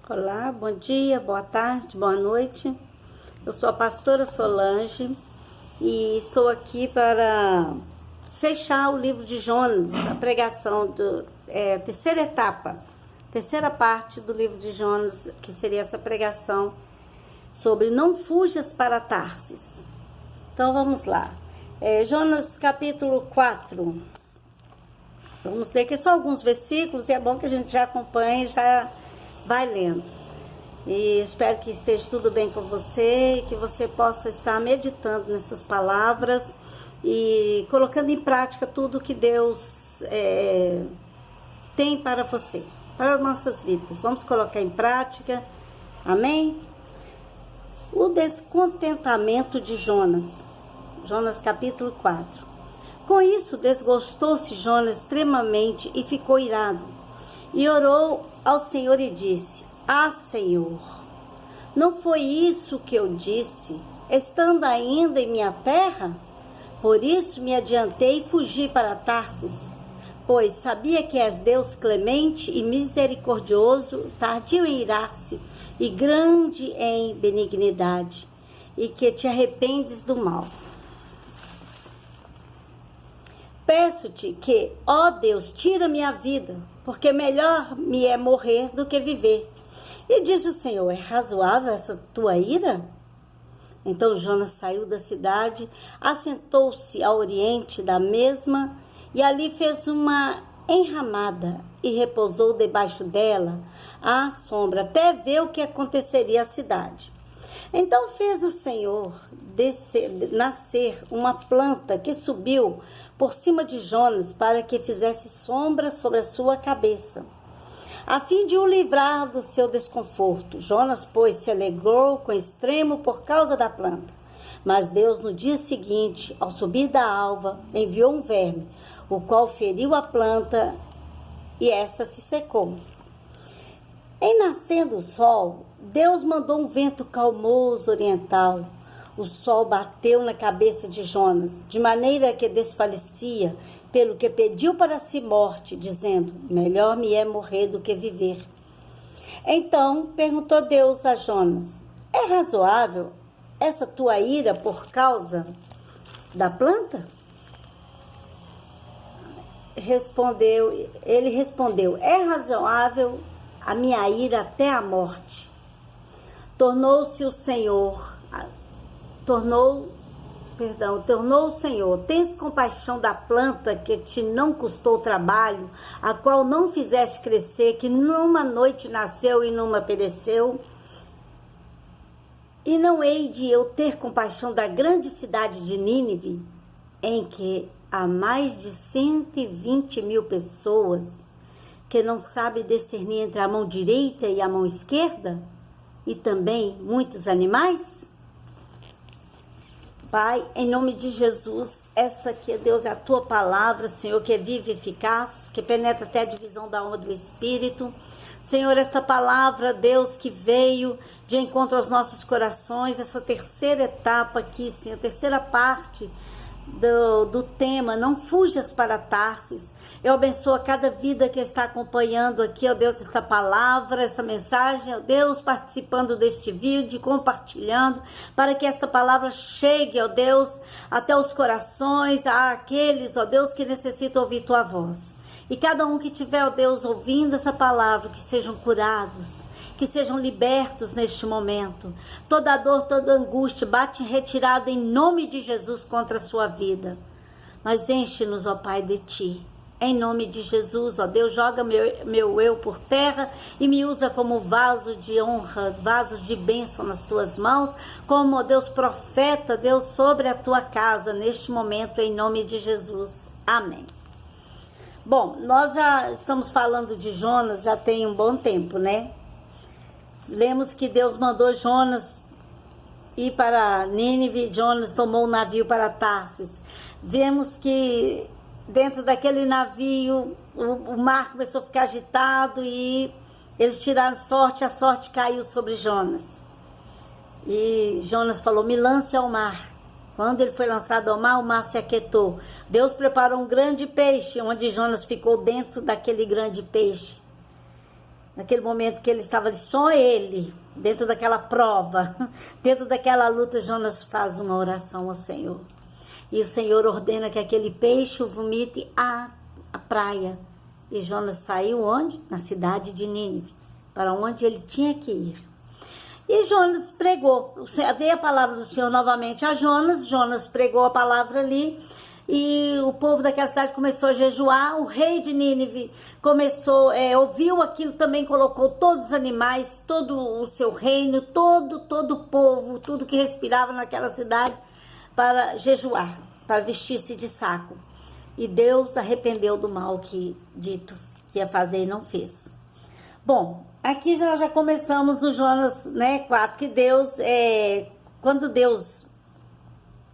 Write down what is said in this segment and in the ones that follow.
Olá, bom dia, boa tarde, boa noite. Eu sou a pastora Solange e estou aqui para fechar o livro de Jonas, a pregação terceira etapa, terceira parte do livro de Jonas, que seria essa pregação sobre não fujas para Tarsis. Então vamos lá. Jonas capítulo 4. Vamos ler aqui só alguns versículos e é bom que a gente já acompanhe e já vai lendo. E espero que esteja tudo bem com você e que você possa estar meditando nessas palavras e colocando em prática tudo que Deus tem para você, para as nossas vidas. Vamos colocar em prática. Amém? O descontentamento de Jonas. Jonas capítulo 4. Com isso, desgostou-se Jonas extremamente e ficou irado. E orou ao Senhor e disse: Ah, Senhor, não foi isso que eu disse, estando ainda em minha terra? Por isso me adiantei e fugi para Tarsis, pois sabia que és Deus clemente e misericordioso, tardio em irar-se e grande em benignidade, e que te arrependes do mal. Peço-te que, ó Deus, tira minha vida, porque melhor me é morrer do que viver. E disse o Senhor: é razoável essa tua ira? Então Jonas saiu da cidade, assentou-se ao oriente da mesma, e ali fez uma enramada, e repousou debaixo dela, à sombra, até ver o que aconteceria à cidade. Então fez o Senhor nascer uma planta que subiu por cima de Jonas para que fizesse sombra sobre a sua cabeça, a fim de o livrar do seu desconforto. Jonas, pois, se alegrou com extremo por causa da planta. Mas Deus, no dia seguinte, ao subir da alva, enviou um verme, o qual feriu a planta e esta se secou. Em nascendo o sol, Deus mandou um vento calmoso oriental. O sol bateu na cabeça de Jonas, de maneira que desfalecia, pelo que pediu para si morte, dizendo: melhor me é morrer do que viver. Então perguntou Deus a Jonas: é razoável essa tua ira por causa da planta? Ele respondeu: é razoável a minha ira até a morte. Tornou o Senhor: tens compaixão da planta que te não custou trabalho, a qual não fizeste crescer, que numa noite nasceu e numa pereceu? E não hei de eu ter compaixão da grande cidade de Nínive, em que há mais de 120.000 pessoas, que não sabe discernir entre a mão direita e a mão esquerda, e também muitos animais? Pai, em nome de Jesus, esta aqui, Deus, é a tua palavra, Senhor, que é viva e eficaz, que penetra até a divisão da alma do Espírito. Senhor, esta palavra, Deus, que veio de encontro aos nossos corações, essa terceira etapa aqui, Senhor, a terceira parte do tema, não fujas para Tarsis. Eu abençoo a cada vida que está acompanhando aqui, ó Deus, esta palavra, essa mensagem, ó Deus, participando deste vídeo, compartilhando, para que esta palavra chegue, ó Deus, até os corações, àqueles, ó Deus, que necessitam ouvir tua voz. E cada um que tiver, ó Deus, ouvindo essa palavra, que sejam curados, que sejam libertos neste momento. Toda dor, toda angústia, bate em retirada em nome de Jesus contra a sua vida. Mas enche-nos, ó Pai, de Ti. Em nome de Jesus, ó Deus, joga meu eu por terra e me usa como vaso de honra, vasos de bênção nas Tuas mãos, como, ó Deus, profeta, Deus, sobre a Tua casa, neste momento, em nome de Jesus. Amém. Bom, nós já estamos falando de Jonas já tem um bom tempo, né? Lemos que Deus mandou Jonas ir para Nínive, Jonas tomou um navio para Tarsis. Vemos que dentro daquele navio o mar começou a ficar agitado e eles tiraram sorte, a sorte caiu sobre Jonas. E Jonas falou: me lance ao mar. Quando ele foi lançado ao mar, o mar se aquietou. Deus preparou um grande peixe, onde Jonas ficou dentro daquele grande peixe. naquele momento que ele estava ali, só ele, dentro daquela prova, dentro daquela luta, Jonas faz uma oração ao Senhor. E o Senhor ordena que aquele peixe o vomite à praia. E Jonas saiu onde? Na cidade de Nínive, para onde ele tinha que ir. E Jonas pregou, veio a palavra do Senhor novamente a Jonas, Jonas pregou a palavra ali, e o povo daquela cidade começou a jejuar. O rei de Nínive começou, ouviu aquilo, também colocou todos os animais, todo o seu reino, todo o povo, tudo que respirava naquela cidade, para jejuar, para vestir-se de saco. E Deus arrependeu do mal que dito que ia fazer e não fez. Bom, aqui já começamos no Jonas, 4, que Deus, quando Deus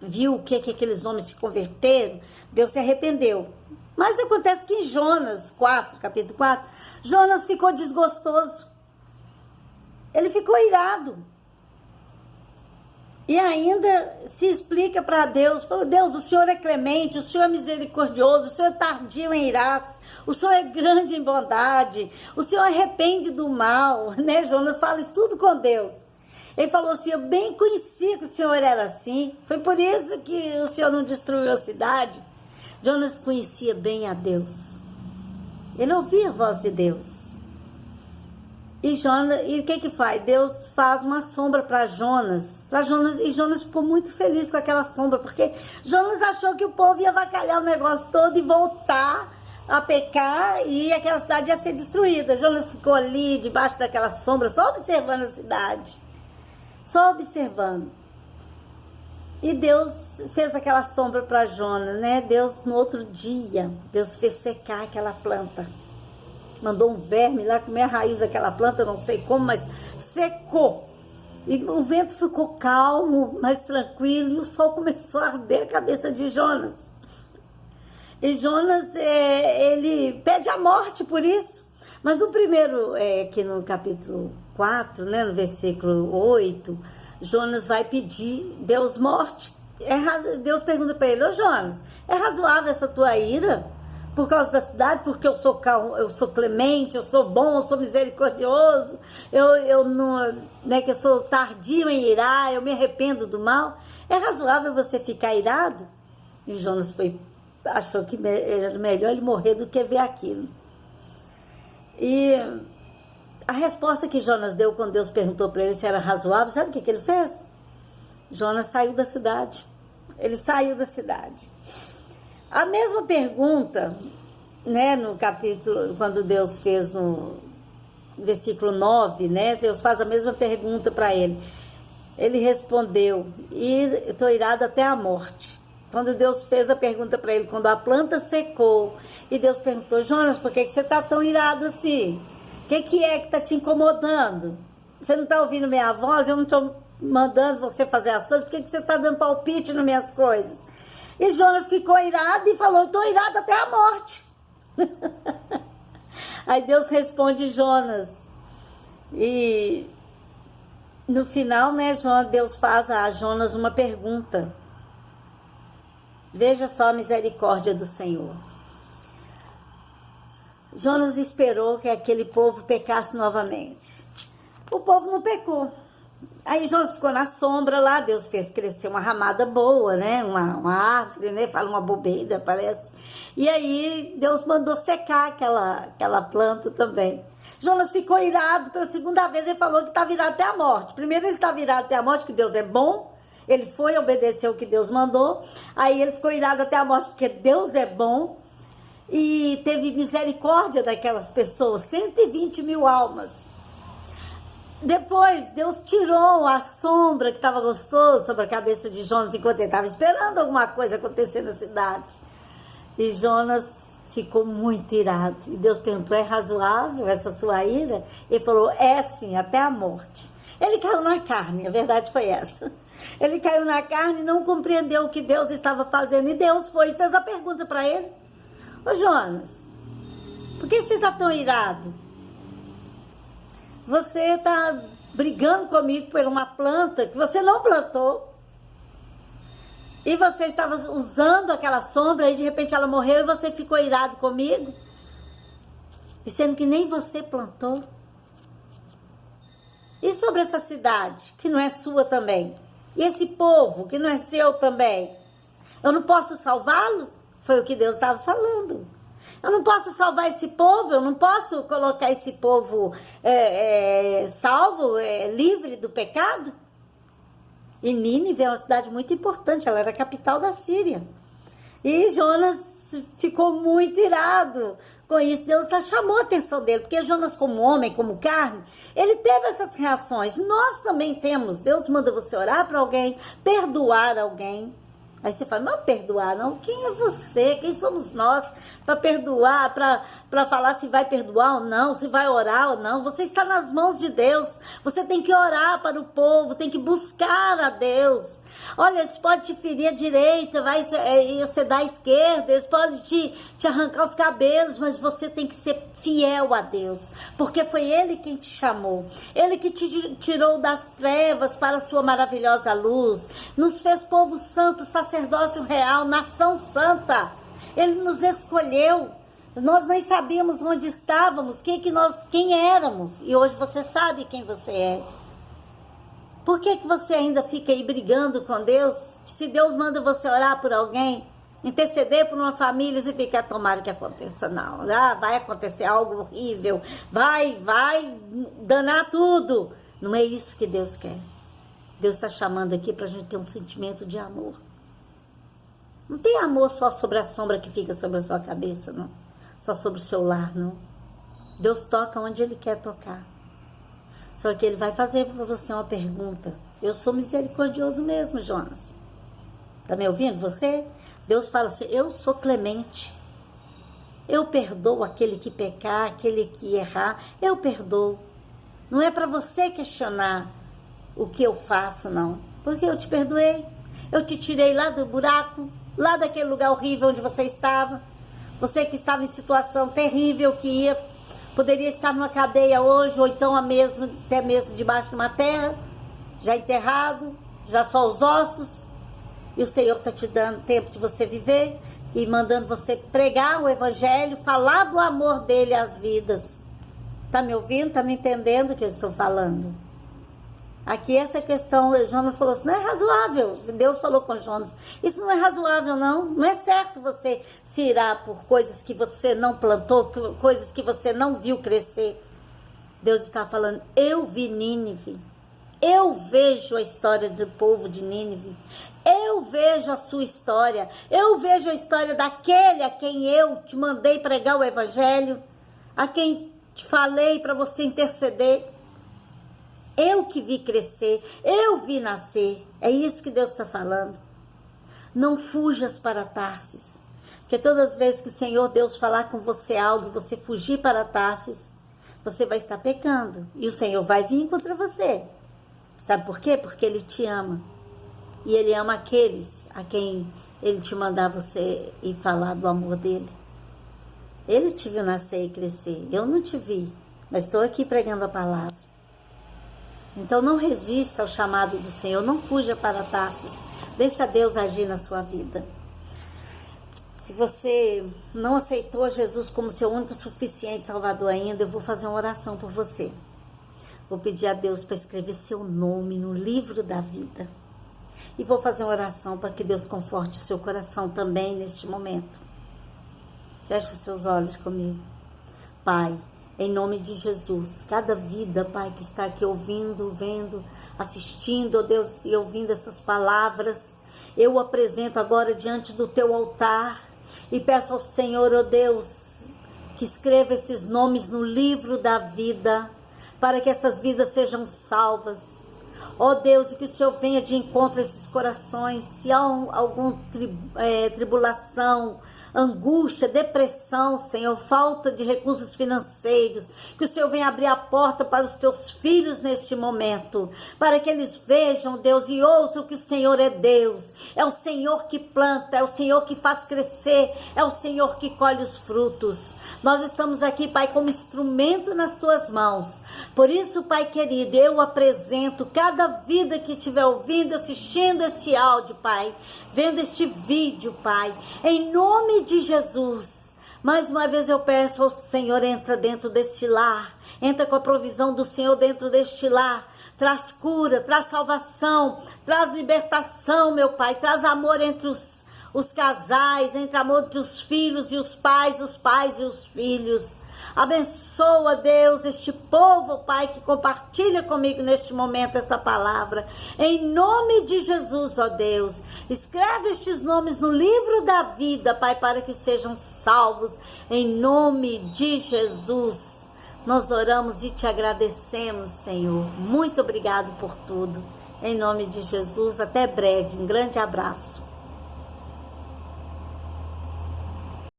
viu que aqueles homens se converteram, Deus se arrependeu. Mas acontece que em Jonas 4, capítulo 4, Jonas ficou desgostoso. Ele ficou irado. E ainda se explica para Deus, falou: Deus, o Senhor é clemente, o Senhor é misericordioso, o Senhor é tardio em irar-se, o Senhor é grande em bondade, o Senhor arrepende do mal, né? Jonas fala isso tudo com Deus. Ele falou assim: eu bem conhecia que o Senhor era assim, foi por isso que o Senhor não destruiu a cidade. Jonas conhecia bem a Deus, ele ouvia a voz de Deus. E o que faz? Deus faz uma sombra para Jonas, e Jonas ficou muito feliz com aquela sombra, porque Jonas achou que o povo ia avacalhar o negócio todo e voltar a pecar, e aquela cidade ia ser destruída. Jonas ficou ali, debaixo daquela sombra, só observando a cidade, só observando. E Deus fez aquela sombra para Jonas, né? Deus, no outro dia, Deus fez secar aquela planta. Mandou um verme lá comer a raiz daquela planta, não sei como, mas secou. E o vento ficou calmo, mais tranquilo, e o sol começou a arder a cabeça de Jonas. E Jonas, ele pede a morte por isso. Mas no primeiro, aqui no capítulo 4, né, no versículo 8, Jonas vai pedir Deus morte. Deus pergunta para ele: ô Jonas, é razoável essa tua ira? Por causa da cidade, porque eu sou calmo, eu sou clemente, eu sou bom, eu sou misericordioso, eu não, que eu sou tardio em irar, eu me arrependo do mal. É razoável você ficar irado? E Jonas achou que era melhor ele morrer do que ver aquilo. E a resposta que Jonas deu quando Deus perguntou para ele se era razoável, sabe o que ele fez? Jonas saiu da cidade. Ele saiu da cidade. A mesma pergunta, né, no capítulo, quando Deus fez no versículo 9, né, Deus faz a mesma pergunta para ele. Ele respondeu: estou irado até a morte. Quando Deus fez a pergunta para ele, quando a planta secou, e Deus perguntou: Jonas, por que você está tão irado assim? O que é que está te incomodando? Você não está ouvindo minha voz? Eu não estou mandando você fazer as coisas? Por que você está dando palpite nas minhas coisas? E Jonas ficou irado e falou: estou irado até a morte. Aí Deus responde Jonas. E no final, né, Deus faz a Jonas uma pergunta. Veja só a misericórdia do Senhor. Jonas esperou que aquele povo pecasse novamente. O povo não pecou. Aí Jonas ficou na sombra lá, Deus fez crescer uma ramada boa, né? Uma árvore, né? Fala uma bobeira, parece. E aí Deus mandou secar aquela planta também. Jonas ficou irado pela segunda vez, ele falou que estava irado até a morte. Primeiro ele estava irado até a morte, que Deus é bom. Ele foi obedecer o que Deus mandou. Aí ele ficou irado até a morte, porque Deus é bom. E teve misericórdia daquelas pessoas, 120 mil almas. Depois, Deus tirou a sombra que estava gostosa sobre a cabeça de Jonas, enquanto ele estava esperando alguma coisa acontecer na cidade. E Jonas ficou muito irado. E Deus perguntou: é razoável essa sua ira? Ele falou: é sim, até a morte. Ele caiu na carne, a verdade foi essa. Ele caiu na carne e não compreendeu o que Deus estava fazendo. E Deus foi e fez a pergunta para ele: ô Jonas, por que você está tão irado? Você está brigando comigo por uma planta que você não plantou. E você estava usando aquela sombra e de repente ela morreu e você ficou irado comigo. E sendo que nem você plantou. E sobre essa cidade, que não é sua também? E esse povo, que não é seu também? Eu não posso salvá-lo? Foi o que Deus estava falando. Eu não posso salvar esse povo, eu não posso colocar esse povo salvo, livre do pecado? E Nínive é uma cidade muito importante, ela era a capital da Síria. E Jonas ficou muito irado com isso. Deus chamou a atenção dele, porque Jonas, como homem, como carne, ele teve essas reações. Nós também temos. Deus manda você orar para alguém, perdoar alguém. Aí você fala, não perdoar não, quem é você? Quem somos nós para perdoar, para falar se vai perdoar ou não, se vai orar ou não? Você está nas mãos de Deus, você tem que orar para o povo, tem que buscar a Deus. Olha, eles podem te ferir à direita, você dá à esquerda, eles podem te arrancar os cabelos, mas você tem que ser fiel a Deus, porque foi Ele quem te chamou, Ele que te tirou das trevas para a sua maravilhosa luz, nos fez povo santo, sacerdócio real, nação santa. Ele nos escolheu. Nós nem sabíamos onde estávamos, quem éramos, e hoje você sabe quem você é. Por que você ainda fica aí brigando com Deus? Se Deus manda você orar por alguém, interceder por uma família, você fica, tomara que aconteça, não. Vai acontecer algo horrível, vai danar tudo. Não é isso que Deus quer. Deus está chamando aqui para a gente ter um sentimento de amor. Não tem amor só sobre a sombra que fica sobre a sua cabeça, não. Só sobre o seu lar, não. Deus toca onde Ele quer tocar. Só que Ele vai fazer para você uma pergunta. Eu sou misericordioso mesmo, Jonas. Está me ouvindo, você? Deus fala assim, eu sou clemente. Eu perdoo aquele que pecar, aquele que errar. Eu perdoo. Não é para você questionar o que eu faço, não. Porque eu te perdoei. Eu te tirei lá do buraco, lá daquele lugar horrível onde você estava. Você que estava em situação terrível, poderia estar numa cadeia hoje, ou então até mesmo debaixo de uma terra, já enterrado, já só os ossos. E o Senhor está te dando tempo de você viver e mandando você pregar o Evangelho, falar do amor dele às vidas. Está me ouvindo? Está me entendendo o que eu estou falando? Aqui essa questão, Jonas falou assim, não é razoável. Deus falou com Jonas, isso não é razoável não. Não é certo você se irar por coisas que você não plantou, coisas que você não viu crescer. Deus está falando, eu vi Nínive. Eu vejo a história do povo de Nínive. Eu vejo a sua história. Eu vejo a história daquele a quem eu te mandei pregar o Evangelho, a quem te falei para você interceder. Eu que vi crescer, eu vi nascer. É isso que Deus está falando. Não fujas para Tarsis. Porque todas as vezes que o Senhor Deus falar com você algo e você fugir para Tarsis, você vai estar pecando. E o Senhor vai vir contra você. Sabe por quê? Porque Ele te ama. E Ele ama aqueles a quem Ele te mandar você ir falar do amor dEle. Ele te viu nascer e crescer. Eu não te vi, mas estou aqui pregando a palavra. Então não resista ao chamado do Senhor, não fuja para Tarsis, deixa Deus agir na sua vida. Se você não aceitou Jesus como seu único suficiente Salvador ainda, eu vou fazer uma oração por você. Vou pedir a Deus para escrever seu nome no livro da vida. E vou fazer uma oração para que Deus conforte o seu coração também neste momento. Feche os seus olhos comigo. Pai, em nome de Jesus, cada vida, Pai, que está aqui ouvindo, vendo, assistindo, ó Deus, e ouvindo essas palavras, eu apresento agora diante do teu altar e peço ao Senhor, ó Deus, que escreva esses nomes no livro da vida, para que essas vidas sejam salvas. Ó Deus, e que o Senhor venha de encontro a esses corações, se há alguma tribulação, angústia, depressão, Senhor, falta de recursos financeiros, que o Senhor venha abrir a porta para os teus filhos neste momento, para que eles vejam, Deus, e ouçam que o Senhor é Deus, é o Senhor que planta, é o Senhor que faz crescer, é o Senhor que colhe os frutos. Nós estamos aqui, Pai, como instrumento nas tuas mãos. Por isso, Pai querido, eu apresento cada vida que estiver ouvindo, assistindo esse áudio, Pai, vendo este vídeo, Pai, em nome de Jesus. Mais uma vez eu peço ao Senhor, entra dentro deste lar, Entra com a provisão do Senhor dentro deste lar. Traz cura, traz salvação, traz libertação, meu Pai. Traz amor entre os casais, entre amor entre os filhos e os pais e os filhos. Abençoa, Deus, este povo, Pai, que compartilha comigo neste momento essa palavra. Em nome de Jesus, ó Deus, escreve estes nomes no livro da vida, Pai, para que sejam salvos. Em nome de Jesus, nós oramos e te agradecemos, Senhor. Muito obrigado por tudo. Em nome de Jesus, até breve. Um grande abraço.